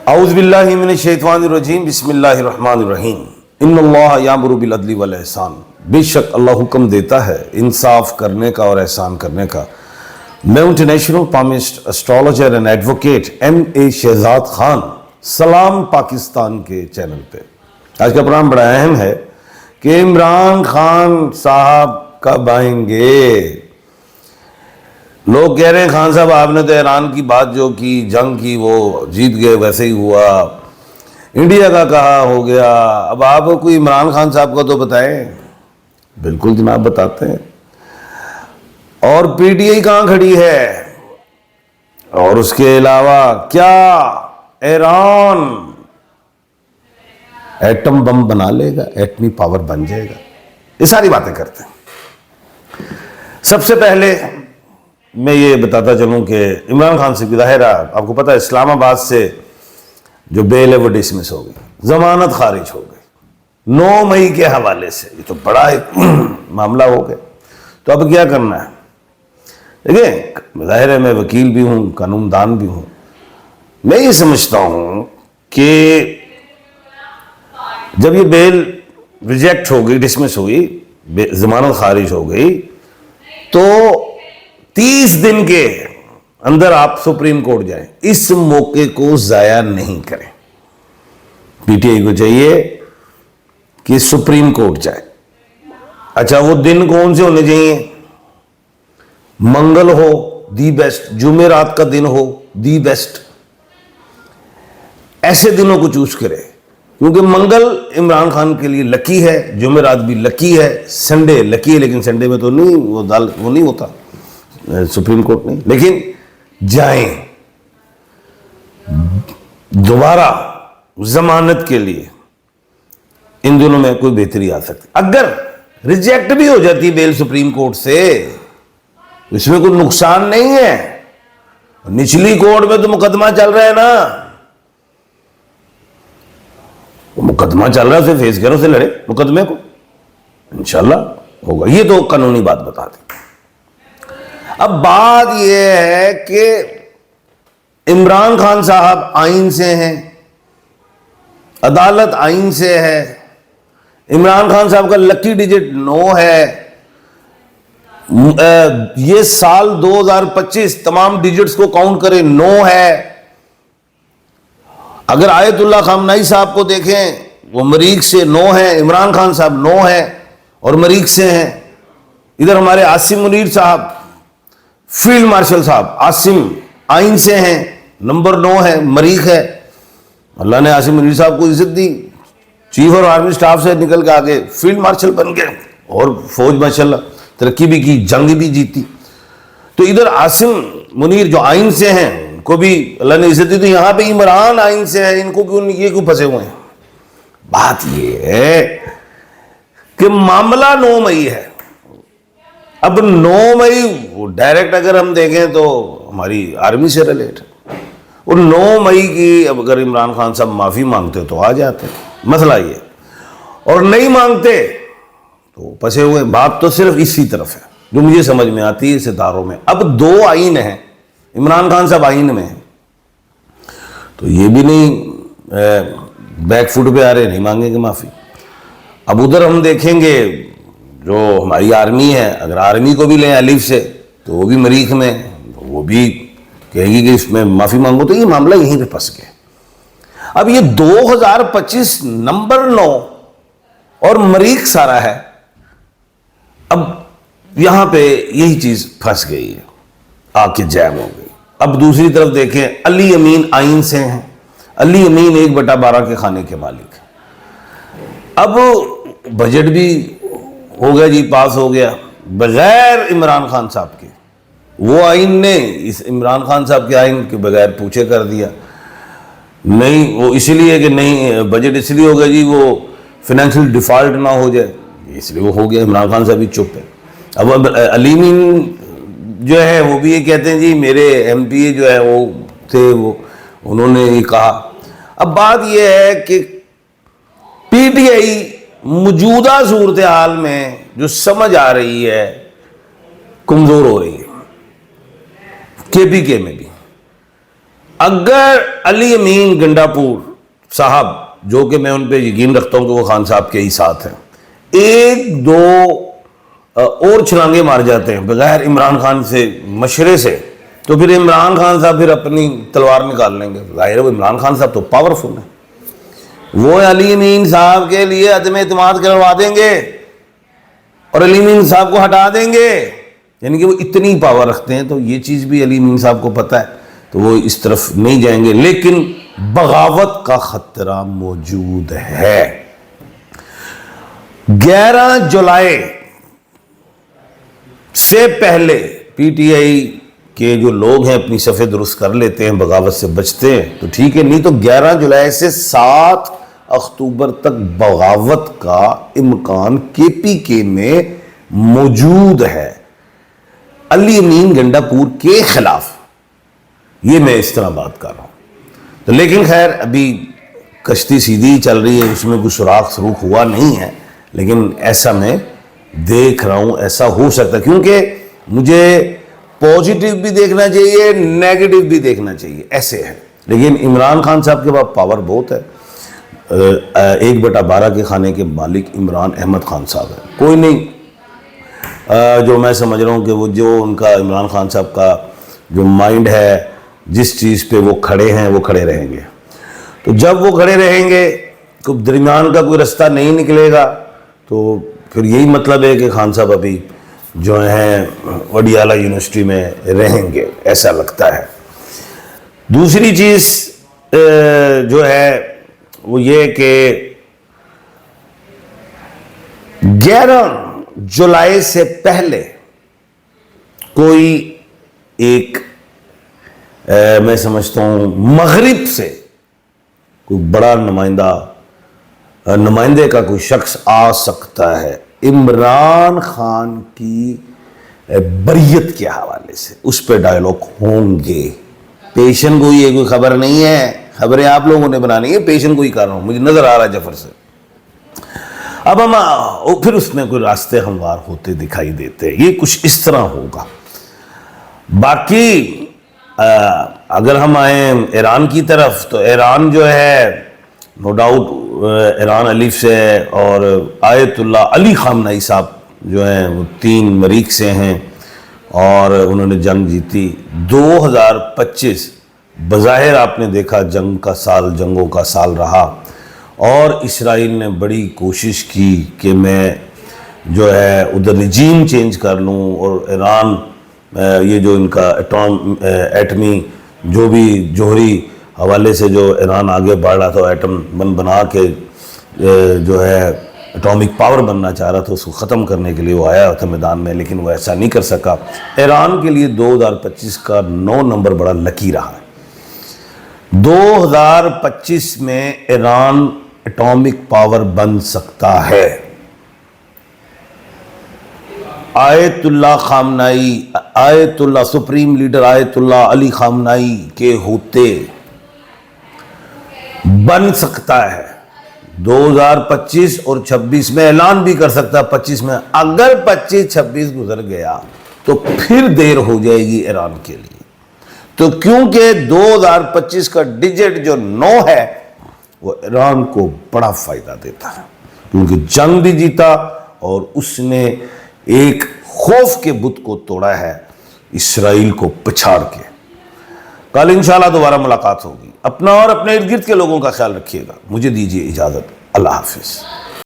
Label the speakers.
Speaker 1: اعوذ باللہ من الشیطان الرجیم بسم اللہ الرحمن الرحیم ان اللہ یامر بالعدل والاحسان. بے شک اللہ حکم دیتا ہے انصاف کرنے کا اور احسان کرنے کا. میں international palmist astrologer and advocate M.A. Shahzad Khan سلام پاکستان کے چینل پہ. آج کا پروگرام بڑا اہم ہے کہ عمران خان صاحب کب آئیں گے. لوگ کہہ رہے ہیں خان صاحب آپ نے تو ایران کی بات جو کی جنگ کی وہ جیت گئے ویسے ہی ہوا, انڈیا کا کہا ہو گیا, اب آپ کوئی عمران خان صاحب کا تو بتائیں. بالکل جناب بتاتے ہیں. اور پی ٹی آئی کہاں کھڑی ہے, اور اس کے علاوہ کیا ایران ایٹم بم بنا لے گا, ایٹمی پاور بن جائے گا, یہ ساری باتیں کرتے ہیں. سب سے پہلے میں یہ بتاتا چلوں کہ عمران خان سے ظاہر ہے آپ کو پتہ ہے اسلام آباد سے جو بیل ہے وہ ڈسمس ہو گئی, ضمانت خارج ہو گئی 9 مئی کے حوالے سے. یہ تو بڑا ایک معاملہ ہو گیا. تو اب کیا کرنا ہے؟ دیکھیں ظاہر ہے میں وکیل بھی ہوں, قانون دان بھی ہوں. میں یہ سمجھتا ہوں کہ جب یہ بیل ریجیکٹ ہو گئی, ڈسمس ہوئی, ضمانت خارج ہو گئی, تو 30 دن کے اندر آپ سپریم کورٹ جائیں. اس موقع کو ضائع نہیں کریں. پی ٹی آئی کو چاہیے کہ سپریم کورٹ جائے. اچھا وہ دن کون سے ہونے چاہیے؟ منگل ہو دی بیسٹ, جمعرات کا دن ہو دی بیسٹ. ایسے دنوں کو چوز کرے کیونکہ منگل عمران خان کے لیے لکی ہے, جمعرات بھی لکی ہے, سنڈے لکی ہے, لیکن سنڈے میں تو نہیں وہ نہیں ہوتا سپریم کورٹ نہیں. لیکن جائیں دوبارہ ضمانت کے لیے. ان دنوں میں کوئی بہتری آ سکتی. اگر ریجیکٹ بھی ہو جاتی بیل سپریم کورٹ سے اس میں کوئی نقصان نہیں ہے. نچلی کورٹ میں تو مقدمہ چل رہا ہے نا, وہ مقدمہ چل رہا ہے, اسے فیس کرو, اسے لڑے مقدمے کو, انشاءاللہ ہوگا. یہ تو قانونی بات بتا دی. اب بات یہ ہے کہ عمران خان صاحب آئین سے ہیں, عدالت آئین سے ہے. عمران خان صاحب کا لکی ڈیجٹ 9 ہے. یہ سال 2025 تمام ڈیجٹس کو کاؤنٹ کریں 9 ہے. اگر آیت اللہ خامنائی صاحب کو دیکھیں وہ مریخ سے 9 ہے, عمران خان صاحب 9 ہے اور مریخ سے ہیں. ادھر ہمارے عاصم منیر صاحب فیلڈ مارشل صاحب عاصم آئین سے ہیں, نمبر 9 ہے, مریخ ہے. اللہ نے عاصم منیر صاحب کو عزت دی, چیف اور آرمی سٹاف سے نکل کے آگے فیلڈ مارشل بن گئے, اور فوج ماشاءاللہ ترقی بھی کی, جنگ بھی جیتی. تو ادھر عاصم منیر جو آئین سے ہیں ان کو بھی اللہ نے عزت دی. تو یہاں پہ عمران آئین سے ہیں, ان کو کیوں پھنسے ہوئے ہیں؟ بات یہ ہے کہ معاملہ 9 مئی ہے. اب 9 مئی وہ ڈائریکٹ اگر ہم دیکھیں تو ہماری آرمی سے ریلیٹ ہے. اور 9 مئی کی اب اگر عمران خان صاحب معافی مانگتے تو آ جاتے, مسئلہ یہ, اور نہیں مانگتے تو پھنسے ہوئے. بات تو صرف اسی طرف ہے جو مجھے سمجھ میں آتی ہے ستاروں میں. اب 2 آئین ہیں, عمران خان صاحب آئین میں ہیں, تو یہ بھی نہیں بیک فوٹ پہ آ رہے, نہیں مانگیں گے معافی. اب ادھر ہم دیکھیں گے جو ہماری آرمی ہے, اگر آرمی کو بھی لیں الف سے تو وہ بھی مریخ میں, وہ بھی کہے گی کہ اس میں معافی مانگو. تو یہ معاملہ یہیں پہ پھنس گیا. اب یہ 2025 نمبر 9 اور مریخ سارا ہے. اب یہاں پہ یہی چیز پھنس گئی ہے, آ کے جیم ہو گئی. اب دوسری طرف دیکھیں علی امین آئین سے ہیں. علی امین 1/12 کے کھانے کے مالک. اب بجٹ بھی ہو گیا جی, پاس ہو گیا بغیر عمران خان صاحب کے. وہ آئین نے اس عمران خان صاحب کے آئین کے بغیر پوچھے کر دیا. نہیں وہ اسی لیے کہ نہیں بجٹ اس لیے ہو گیا جی وہ فائنینشیل ڈیفالٹ نہ ہو جائے, اس لیے وہ ہو گیا. عمران خان صاحب بھی چپ ہے. اب علی امین جو ہے وہ بھی یہ کہتے ہیں جی میرے MP جو ہے وہ تھے, وہ انہوں نے یہ کہا. اب بات یہ ہے کہ پی ٹی آئی موجودہ صورتحال میں جو سمجھ آ رہی ہے کمزور ہو رہی ہے. کے پی کے میں بھی اگر علی امین گنڈاپور صاحب، جو کہ میں ان پہ یقین رکھتا ہوں کہ وہ خان صاحب کے ہی ساتھ ہیں، ایک دو اور چھلانگے مار جاتے ہیں بغیر عمران خان سے مشورے سے، تو پھر عمران خان صاحب پھر اپنی تلوار نکال لیں گے. ظاہر ہے وہ عمران خان صاحب تو پاورفل ہیں، وہ علی امین صاحب کے لیے عدم اعتماد کروا دیں گے اور علی امین صاحب کو ہٹا دیں گے. یعنی کہ وہ اتنی پاور رکھتے ہیں، تو یہ چیز بھی علی امین صاحب کو پتہ ہے، تو وہ اس طرف نہیں جائیں گے. لیکن بغاوت کا خطرہ موجود ہے. 11 جولائی سے پہلے پی ٹی آئی کے جو لوگ ہیں اپنی صفحے درست کر لیتے ہیں، بغاوت سے بچتے ہیں تو ٹھیک ہے، نہیں تو 11 جولائی سے 7 اکتوبر تک بغاوت کا امکان کے پی کے میں موجود ہے علی امین گنڈاپور کے خلاف. یہ میں اس طرح بات کر رہا ہوں. تو لیکن خیر ابھی کشتی سیدھی چل رہی ہے، اس میں کوئی سوراخ سروخ ہوا نہیں ہے، لیکن ایسا میں دیکھ رہا ہوں ایسا ہو سکتا ہے، کیونکہ مجھے پوزیٹیو بھی دیکھنا چاہیے، نیگیٹو بھی دیکھنا چاہیے، ایسے ہے. لیکن عمران خان صاحب کے پاس پاور بہت ہے. 1/12 کے کھانے کے مالک عمران احمد خان صاحب ہے. کوئی نہیں، جو میں سمجھ رہا ہوں کہ وہ جو ان کا عمران خان صاحب کا جو مائنڈ ہے، جس چیز پہ وہ کھڑے ہیں وہ کھڑے رہیں گے. تو جب وہ کھڑے رہیں گے تو درمیان کا کوئی رستہ نہیں نکلے گا، تو پھر یہی مطلب ہے کہ خان صاحب ابھی جو ہیں وڈیالہ یونیورسٹی میں رہیں گے، ایسا لگتا ہے. دوسری چیز جو ہے وہ یہ کہ 11 جولائی سے پہلے کوئی ایک میں سمجھتا ہوں مغرب سے کوئی بڑا نمائندے کا کوئی شخص آ سکتا ہے عمران خان کی بریت کے حوالے سے. اس پہ ڈائیلاگ ہوں گے. پیشن گوئی ہے، کوئی خبر نہیں ہے، خبریں آپ لوگوں نے بنانی ہے. پیشن گوئی کر رہا ہوں، مجھے نظر آ رہا ہے جفر سے. اب ہم پھر اس میں کوئی راستے ہموار ہوتے دکھائی دیتے ہیں. یہ کچھ اس طرح ہوگا. باقی اگر ہم آئیں ایران کی طرف، تو ایران جو ہے نو ڈاؤٹ ایران الف سے ہے، اور آیت اللہ علی خامنائی صاحب جو ہیں وہ 3 مریخ سے ہیں اور انہوں نے جنگ جیتی. 2025 بظاہر آپ نے دیکھا جنگ کا سال، جنگوں کا سال رہا، اور اسرائیل نے بڑی کوشش کی کہ میں جو ہے ادھر رجیم چینج کر لوں، اور ایران یہ جو ان کا ایٹمی جو بھی جوہری حوالے سے جو ایران آگے بڑھ رہا تھا، ایٹم بنا کے جو ہے اٹامک پاور بننا چاہ رہا تھا، اس کو ختم کرنے کے لیے وہ آیا تھا میدان میں، لیکن وہ ایسا نہیں کر سکا. ایران کے لیے 2025 کا 9 نمبر بڑا لکی رہا ہے. 2025 میں ایران اٹامک پاور بن سکتا ہے. آیت اللہ خامنائی، آیت اللہ سپریم لیڈر آیت اللہ علی خامنائی کے ہوتے بن سکتا ہے. 2025 اور 26 میں اعلان بھی کر سکتا ہے. 25 میں اگر 25-26 گزر گیا تو پھر دیر ہو جائے گی ایران کے لیے. تو کیونکہ 2025 کا ڈیجٹ جو 9 ہے وہ ایران کو بڑا فائدہ دیتا ہے، کیونکہ جنگ بھی جیتا اور اس نے ایک خوف کے بت کو توڑا ہے اسرائیل کو پچھاڑ کے. کل انشاءاللہ دوبارہ ملاقات ہوگی. اپنا اور اپنے ارد گرد کے لوگوں کا خیال رکھیے گا. مجھے دیجیے اجازت. اللہ حافظ.